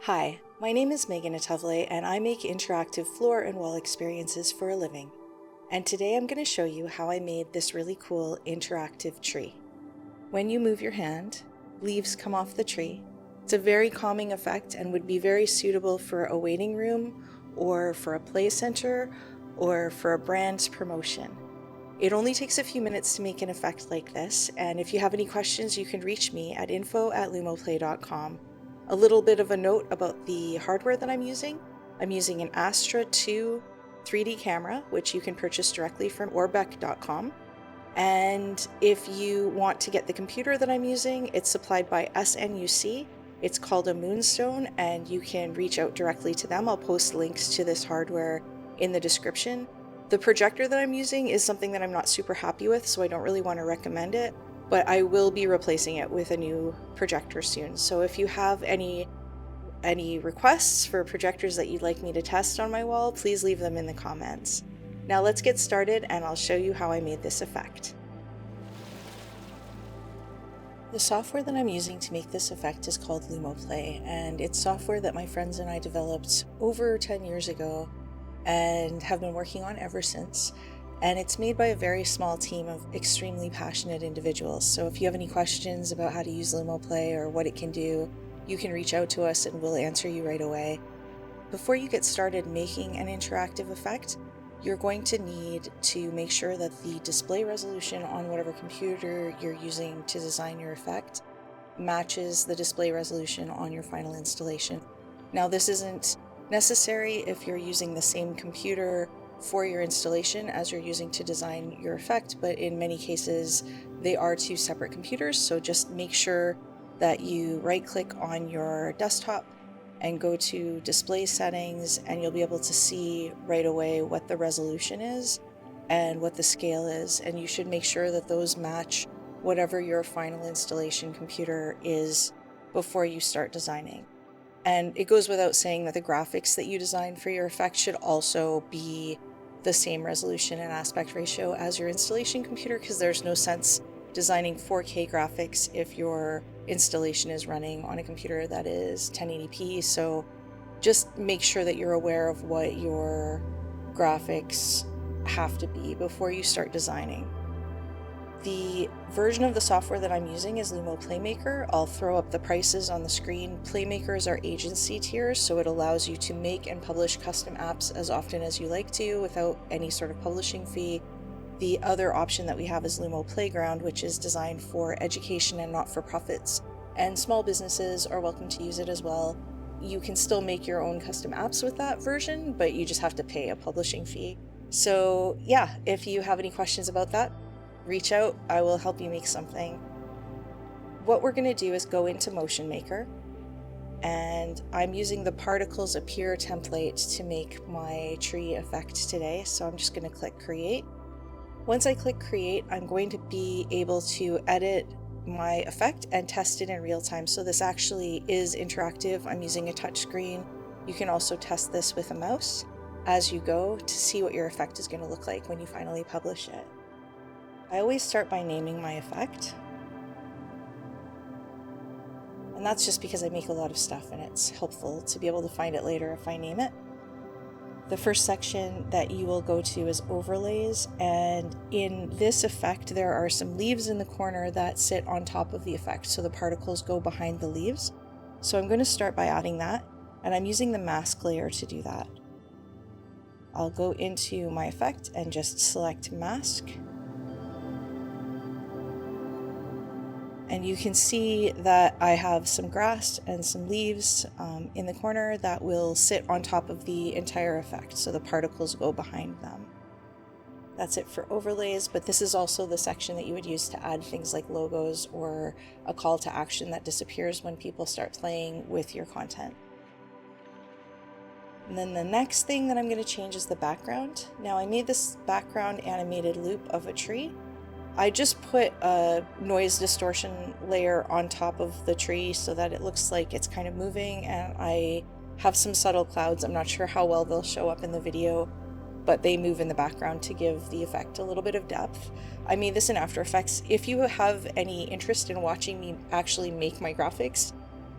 Hi, my name is Megan Atuvle and I make interactive floor and wall experiences for a living. And today I'm going to show you how I made this really cool interactive tree. When you move your hand, leaves come off the tree. It's a very calming effect and would be very suitable for a waiting room or for a play center or for a brand's promotion. It only takes a few minutes to make an effect like this, and if you have any questions you can reach me at info@lumoplay.com. A little bit of a note about the hardware that I'm using. I'm using an Astra 2 3D camera, which you can purchase directly from orbeck.com. And if you want to get the computer that I'm using, it's supplied by SNUC. It's called a Moonstone, and you can reach out directly to them. I'll post links to this hardware in the description. The projector that I'm using is something that I'm not super happy with, so I don't really want to recommend it. But I will be replacing it with a new projector soon. So if you have any requests for projectors that you'd like me to test on my wall, please leave them in the comments. Now let's get started and I'll show you how I made this effect. The software that I'm using to make this effect is called LUMOplay, and it's software that my friends and I developed over 10 years ago and have been working on ever since. And it's made by a very small team of extremely passionate individuals. So if you have any questions about how to use LUMOplay or what it can do, you can reach out to us and we'll answer you right away. Before you get started making an interactive effect, you're going to need to make sure that the display resolution on whatever computer you're using to design your effect matches the display resolution on your final installation. Now, this isn't necessary if you're using the same computer for your installation as you're using to design your effect, but in many cases they are two separate computers, so just make sure that you right-click on your desktop and go to display settings, and you'll be able to see right away what the resolution is and what the scale is, and you should make sure that those match whatever your final installation computer is before you start designing. And it goes without saying that the graphics that you design for your effect should also be the same resolution and aspect ratio as your installation computer, because there's no sense designing 4K graphics if your installation is running on a computer that is 1080p. So just make sure that you're aware of what your graphics have to be before you start designing. The version of the software that I'm using is Lumo Playmaker. I'll throw up the prices on the screen. Playmaker is our agency tier, so it allows you to make and publish custom apps as often as you like to without any sort of publishing fee. The other option that we have is Lumo Playground, which is designed for education and not-for-profits, and small businesses are welcome to use it as well. You can still make your own custom apps with that version, but you just have to pay a publishing fee. So yeah, if you have any questions about that, reach out, I will help you make something. What we're going to do is go into Motion Maker, and I'm using the Particles Appear template to make my tree effect today, so I'm just going to click Create. Once I click Create, I'm going to be able to edit my effect and test it in real time. So this actually is interactive. I'm using a touch screen. You can also test this with a mouse as you go to see what your effect is going to look like when you finally publish it. I always start by naming my effect, and that's just because I make a lot of stuff and it's helpful to be able to find it later if I name it. The first section that you will go to is overlays, and in this effect there are some leaves in the corner that sit on top of the effect, so the particles go behind the leaves. So I'm going to start by adding that, and I'm using the mask layer to do that. I'll go into my effect and just select mask. And you can see that I have some grass and some leaves in the corner that will sit on top of the entire effect, so the particles go behind them. That's it for overlays, but this is also the section that you would use to add things like logos or a call to action that disappears when people start playing with your content. And then the next thing that I'm going to change is the background. Now I made this background animated loop of a tree. I just put a noise distortion layer on top of the tree so that it looks like it's kind of moving, and I have some subtle clouds. I'm not sure how well they'll show up in the video, but they move in the background to give the effect a little bit of depth. I made this in After Effects. If you have any interest in watching me actually make my graphics,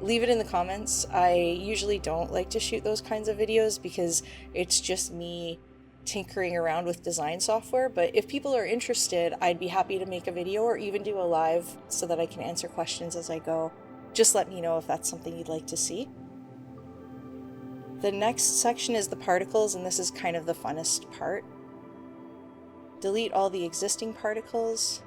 leave it in the comments. I usually don't like to shoot those kinds of videos because it's just me tinkering around with design software, but if people are interested, I'd be happy to make a video or even do a live so that I can answer questions as I go. Just let me know if that's something you'd like to see. The next section is the particles, and this is kind of the funnest part. Delete all the existing particles,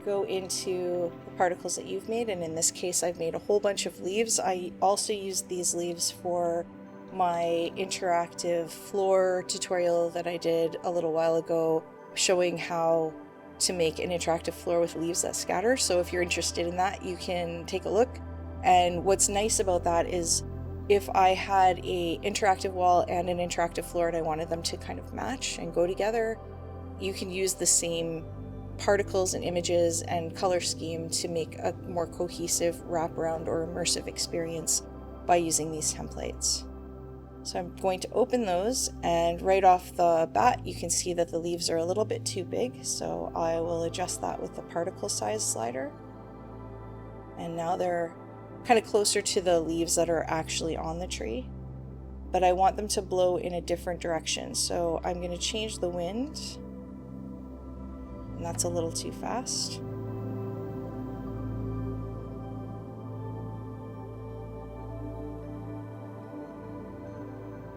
go into the particles that you've made, and in this case I've made a whole bunch of leaves. I also used these leaves for my interactive floor tutorial that I did a little while ago, showing how to make an interactive floor with leaves that scatter. So if you're interested in that, you can take a look. And what's nice about that is if I had a interactive wall and an interactive floor and I wanted them to kind of match and go together, you can use the same particles and images and color scheme to make a more cohesive wraparound or immersive experience by using these templates. So I'm going to open those, and right off the bat you can see that the leaves are a little bit too big, so I will adjust that with the particle size slider. And now they're kind of closer to the leaves that are actually on the tree, but I want them to blow in a different direction, so I'm going to change the wind, and that's a little too fast.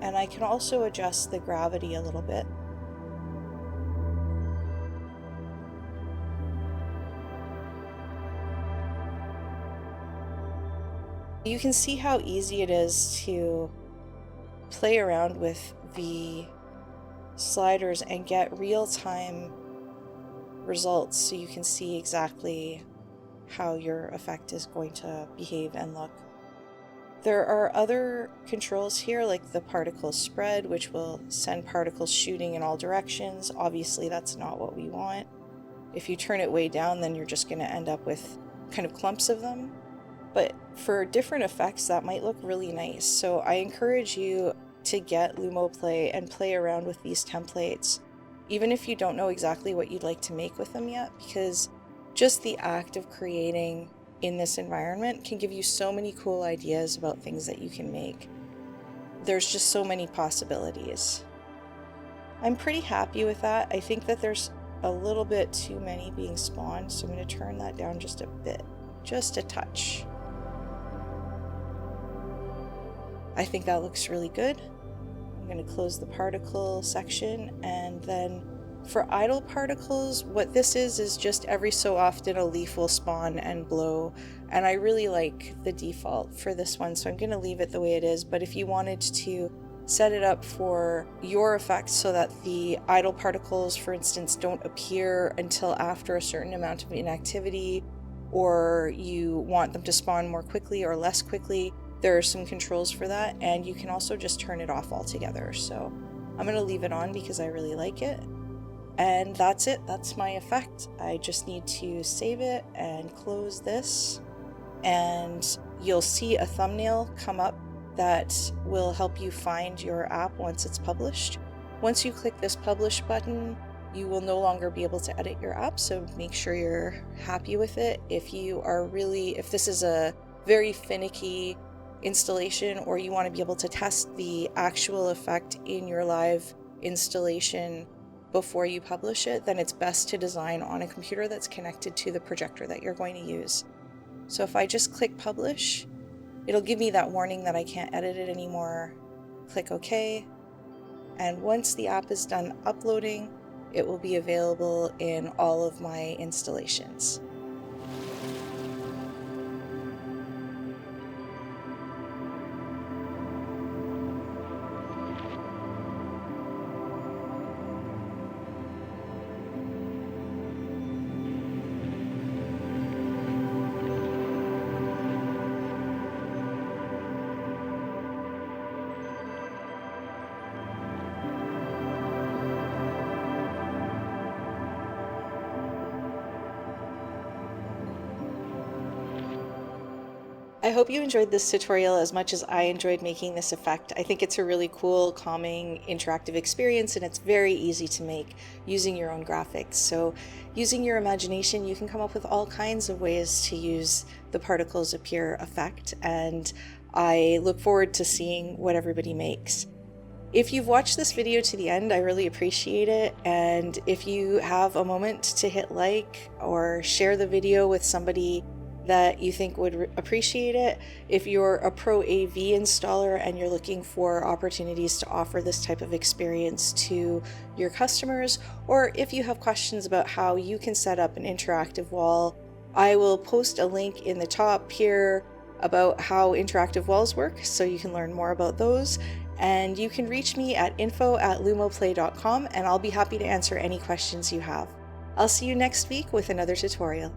And I can also adjust the gravity a little bit. You can see how easy it is to play around with the sliders and get real-time results, so you can see exactly how your effect is going to behave and look. There are other controls here, like the particle spread, which will send particles shooting in all directions. Obviously, that's not what we want. If you turn it way down, then you're just going to end up with kind of clumps of them. But for different effects, that might look really nice. So I encourage you to get LUMOplay and play around with these templates, even if you don't know exactly what you'd like to make with them yet, because just the act of creating in this environment can give you so many cool ideas about things that you can make. There's just so many possibilities. I'm pretty happy with that. I think that there's a little bit too many being spawned, so I'm going to turn that down just a bit, just a touch. I think that looks really good. I'm going to close the particle section, and then for idle particles, what this is just every so often a leaf will spawn and blow, and I really like the default for this one, so I'm going to leave it the way it is. But if you wanted to set it up for your effects so that the idle particles, for instance, don't appear until after a certain amount of inactivity, or you want them to spawn more quickly or less quickly, there are some controls for that, and you can also just turn it off altogether. So I'm going to leave it on because I really like it. And that's it. That's my effect. I just need to save it and close this, and you'll see a thumbnail come up that will help you find your app once it's published. Once you click this publish button, you will no longer be able to edit your app, so make sure you're happy with it. If this is a very finicky installation, or you want to be able to test the actual effect in your live installation before you publish it, then it's best to design on a computer that's connected to the projector that you're going to use. So if I just click publish, it'll give me that warning that I can't edit it anymore. Click OK, and once the app is done uploading, it will be available in all of my installations. I hope you enjoyed this tutorial as much as I enjoyed making this effect. I think it's a really cool, calming, interactive experience, and it's very easy to make using your own graphics. So using your imagination, you can come up with all kinds of ways to use the particles appear effect, and I look forward to seeing what everybody makes. If you've watched this video to the end, I really appreciate it, and if you have a moment to hit like or share the video with somebody that you think would appreciate it. If you're a pro AV installer and you're looking for opportunities to offer this type of experience to your customers, or if you have questions about how you can set up an interactive wall, I will post a link in the top here about how interactive walls work so you can learn more about those. And you can reach me at info@lumoplay.com, and I'll be happy to answer any questions you have. I'll see you next week with another tutorial.